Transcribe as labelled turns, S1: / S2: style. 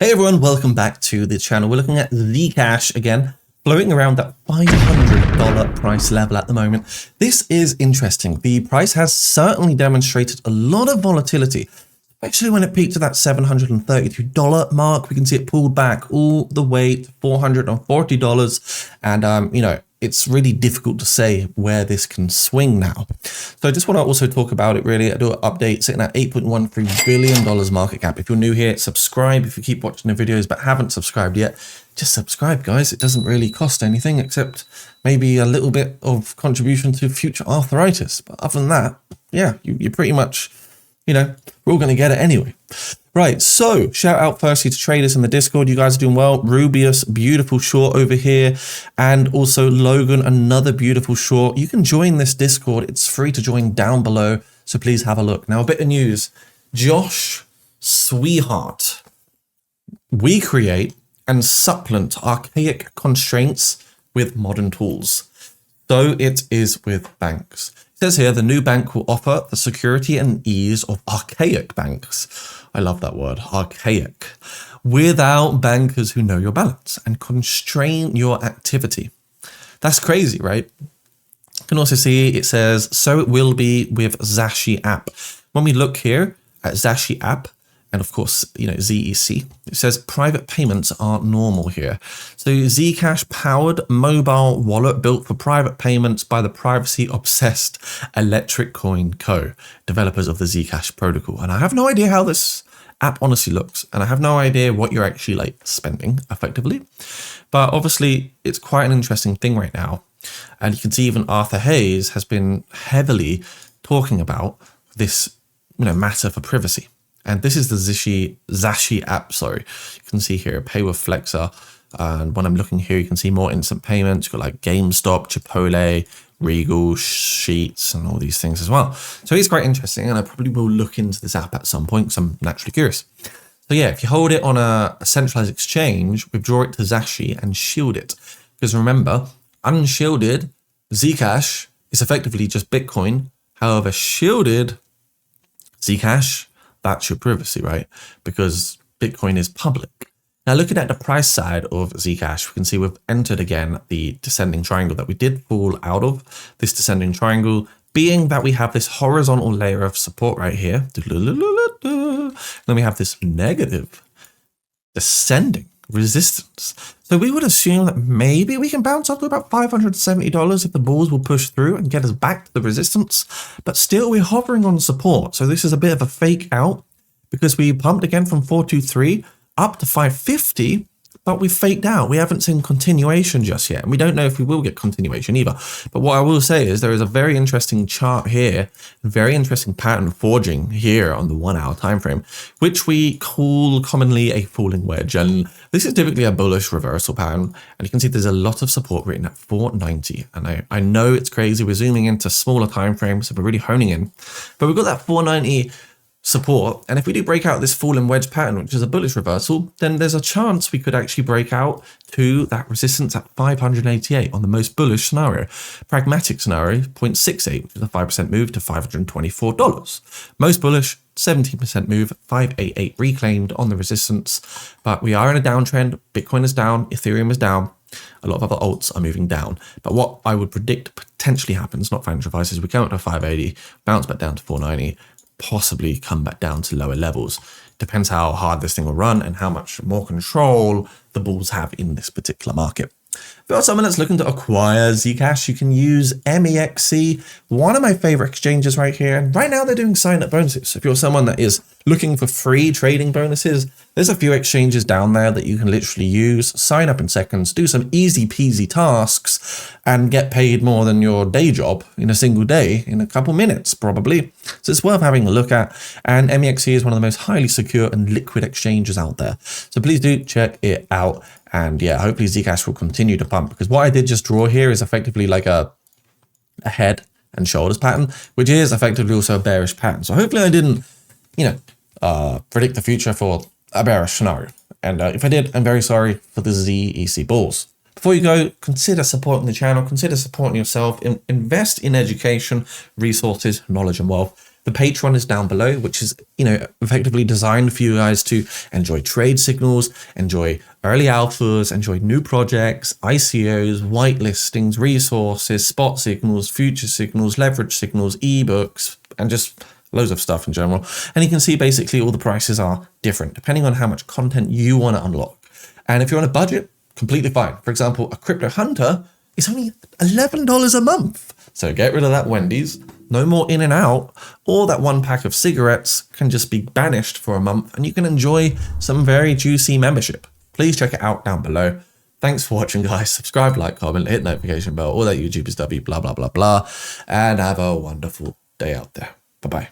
S1: Hey everyone, welcome back to the channel. We're looking at Zcash again, floating around that $500 price level at the moment. This is interesting. The price has certainly demonstrated a lot of volatility. Actually, when it peaked to that $732 mark, we can see it pulled back all the way to $440. And, it's really difficult to say where this can swing now. So I just want to also talk about it really. I do an update sitting at $8.13 billion market cap. If you're new here, subscribe. If you keep watching the videos but haven't subscribed yet, just subscribe, guys. It doesn't really cost anything except maybe a little bit of contribution to future arthritis. But other than that, yeah, you pretty much, we're all going to get it anyway. Right, so shout out firstly to traders in the Discord. You guys are doing well. Rubius, beautiful short over here. And also Logan, another beautiful short. You can join this Discord. It's free to join down below. So please have a look. Now, a bit of news. Josh Sweetheart. We create and supplement archaic constraints with modern tools. So it is with banks. It says here, the new bank will offer the security and ease of archaic banks. I love that word, archaic, without bankers who know your balance and constrain your activity. That's crazy, right? You can also see it says, so it will be with Zashi app. When we look here at Zashi app, and of course, ZEC, it says private payments are normal here. So Zcash powered mobile wallet built for private payments by the privacy obsessed Electric Coin Co., developers of the Zcash protocol. And I have no idea how this app honestly looks. And I have no idea what you're actually spending effectively. But obviously it's quite an interesting thing right now. And you can see even Arthur Hayes has been heavily talking about this, matter for privacy. And this is the Zashi app, sorry. You can see here, pay with Flexer. And when I'm looking here, you can see more instant payments. You've got like GameStop, Chipotle, Regal, Sheets, and all these things as well. So it's quite interesting. And I probably will look into this app at some point because I'm naturally curious. So yeah, if you hold it on a centralized exchange, withdraw it to Zashi and shield it. Because remember, unshielded Zcash is effectively just Bitcoin. However, shielded Zcash, that's your privacy, right? Because Bitcoin is public. Now, looking at the price side of Zcash, we can see we've entered again the descending triangle that we did fall out of. This descending triangle being that we have this horizontal layer of support right here. Then we have this negative descending resistance. So we would assume that maybe we can bounce up to about $570 if the bulls will push through and get us back to the resistance. But still, we're hovering on support. So this is a bit of a fake out because we pumped again from 423 up to 550, but we faked out. We haven't seen continuation just yet. And we don't know if we will get continuation either. But what I will say is there is a very interesting chart here, very interesting pattern forging here on the 1 hour time frame, which we call commonly a falling wedge. And this is typically a bullish reversal pattern. And you can see there's a lot of support written at 490. And I know it's crazy. We're zooming into smaller time frames, so we're really honing in. But we've got that 490 support, and if we do break out this falling wedge pattern, which is a bullish reversal, then there's a chance we could actually break out to that resistance at 588 on the most bullish scenario. Pragmatic scenario, 0.68, which is a 5% move to $524. Most bullish, 17% move, 588 reclaimed on the resistance. But we are in a downtrend. Bitcoin is down, Ethereum is down. A lot of other alts are moving down. But what I would predict potentially happens, not financial advice, is we come up to 580, bounce back down to 490, possibly come back down to lower levels. Depends how hard this thing will run and how much more control the bulls have in this particular market. If you're someone that's looking to acquire Zcash, you can use MEXC, one of my favorite exchanges right here. And right now they're doing sign-up bonuses. If you're someone that is looking for free trading bonuses, there's a few exchanges down there that you can literally use, sign up in seconds, do some easy peasy tasks, and get paid more than your day job in a single day in a couple minutes, probably. So it's worth having a look at. And MEXC is one of the most highly secure and liquid exchanges out there. So please do check it out. And yeah, hopefully Zcash will continue to pump, because what I did just draw here is effectively like a head and shoulders pattern, which is effectively also a bearish pattern. So hopefully I didn't, predict the future for a bearish scenario. And if I did, I'm very sorry for the ZEC bulls. Before you go, consider supporting the channel, consider supporting yourself, invest in education, resources, knowledge and wealth. The Patreon is down below, which is, effectively designed for you guys to enjoy trade signals, enjoy early alphas, enjoy new projects, ICOs, whitelistings, resources, spot signals, future signals, leverage signals, ebooks, and just loads of stuff in general. And you can see basically all the prices are different depending on how much content you want to unlock. And if you're on a budget, completely fine. For example, a crypto hunter is only $11 a month. So get rid of that Wendy's, no more in and out, or that one pack of cigarettes can just be banished for a month and you can enjoy some very juicy membership. Please check it out down below. Thanks for watching, guys. Subscribe, like, comment, hit notification bell, all that YouTube stuff, blah, blah, blah, blah. And have a wonderful day out there. Bye-bye.